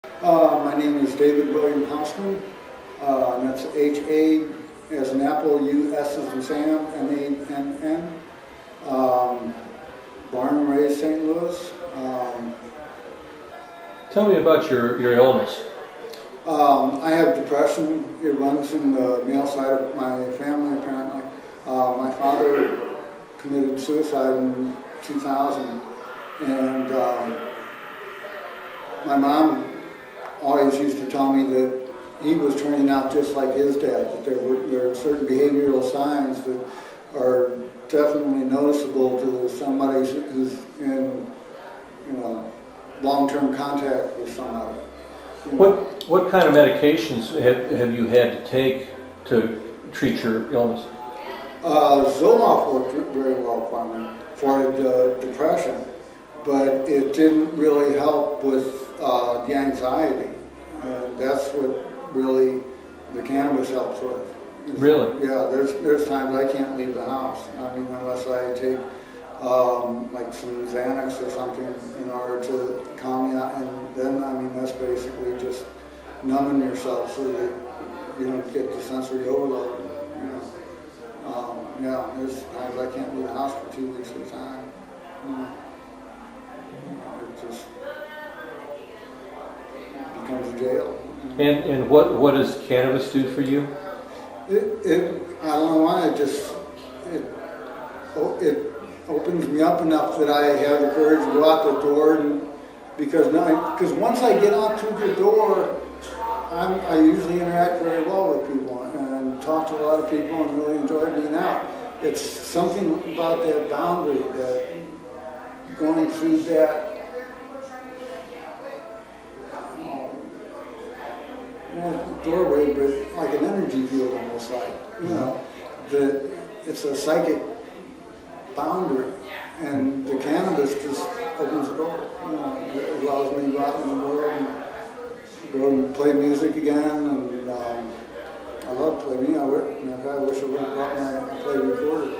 My name is David William Hausman. And that's H-A as an apple, U-S as in Sam, M-A-N-N. Born and raised St. Louis. Tell me about your illness. I have depression. It runs in the male side of my family, apparently. My father committed suicide in 2000, and my mom always used to tell me that he was turning out just like his dad, that there are certain behavioral signs that are definitely noticeable to somebody who's in, long-term contact with somebody. What kind of medications have you had to take to treat your illness? Zoloft worked very well for me for the depression, but it didn't really help with the anxiety. And that's what really the cannabis helps with. Really? Yeah, there's times I can't leave the house. I mean, unless I take like some Xanax or something in order to calm me out. And then, I mean, that's basically just numbing yourself so that you don't get the sensory overload. Yeah, there's times I can't leave the house for 2 weeks at a time. It just becomes a jail. And what does cannabis do for you? I don't know why, it opens me up enough that I have the courage to go out the door, because once I get out through the door, I usually interact very well with people and talk to a lot of people and really enjoy being out. It's something about that boundary, that going through that doorway, but like an energy field almost, like, that it's a psychic boundary, and the cannabis just opens the door. It allows me to go out in the world and go and play music again, and I love playing. I wish I would have brought my play recorder. I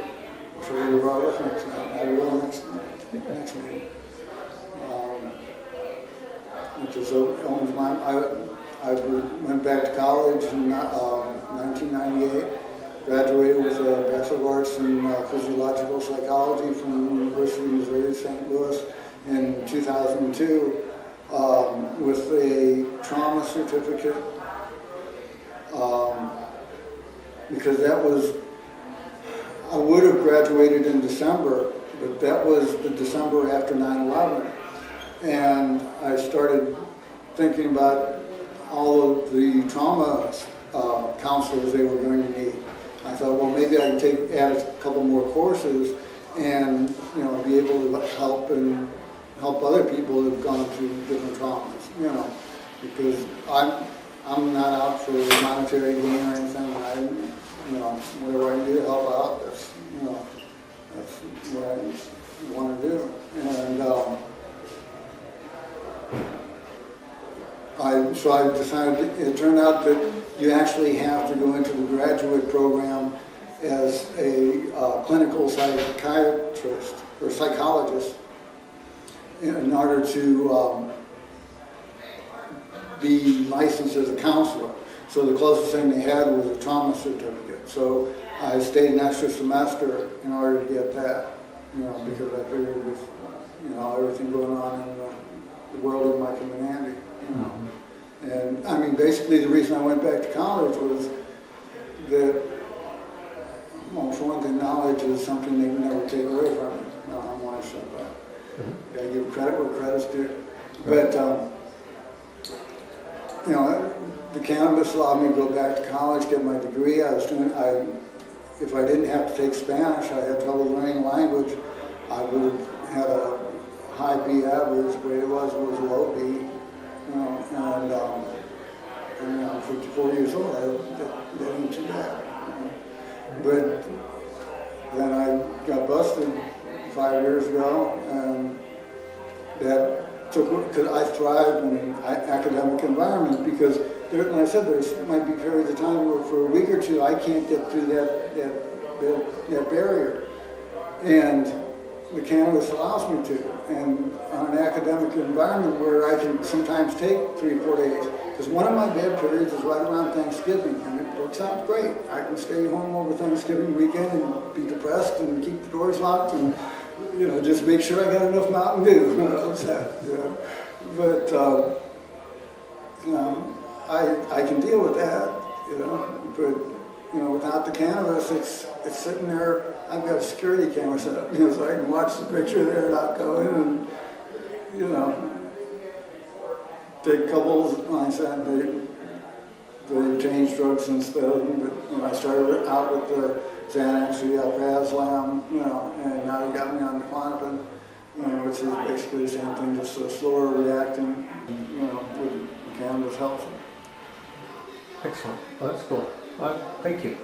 wish I would have brought it with me tonight. I will next meeting. It just opens my. I went back to college in 1998, graduated with a Bachelor of Arts in Physiological Psychology from the University of Missouri, St. Louis in 2002, with a trauma certificate, because I would have graduated in December, but that was the December after 9/11, and I started thinking about all of the trauma counselors they were going to need. I thought, well, maybe I can add a couple more courses and be able to help other people who've gone through different traumas. Because I'm not out for monetary gain or anything. Whatever I can do to help out, that's what I want to do. And so I decided, it turned out that you actually have to go into the graduate program as a clinical psychiatrist or psychologist in order to be licensed as a counselor. So the closest thing they had was a trauma certificate. So I stayed an extra semester in order to get that, because I figured with everything going on in the world of my humanity. And I mean, basically the reason I went back to college was that, well, for one thing, knowledge is something they can never take away from you. I'm one of that. You gotta give credit where credit's due. But, the cannabis allowed me to go back to college, get my degree. If I didn't have to take Spanish, I had trouble learning language, I would have had a high B average, but it was a low B. And I'm 54 years old, that ain't too bad. But then I got busted 5 years ago, and that because I thrive in an academic environment, because like I said, there might be periods of time where for a week or two I can't get through that barrier. And the cannabis allows me to, and on an academic environment where I can sometimes take 3 or 4 days. Because one of my bad periods is right around Thanksgiving, and it works out great. I can stay home over Thanksgiving weekend and be depressed and keep the doors locked and, just make sure I got enough Mountain Dew. But, I can deal with that, but, without the cannabis, it's sitting there. I've got a security camera set up, so I can watch the picture there and I'll go in and, take couples. Like I said, they changed drugs since then, but, I started out with the Xanax, the Alprazolam, and now they got me on the Klonopin, which is basically the same thing, just a slower reacting, with the cannabis helps. Excellent. Well, that's cool. Thank you.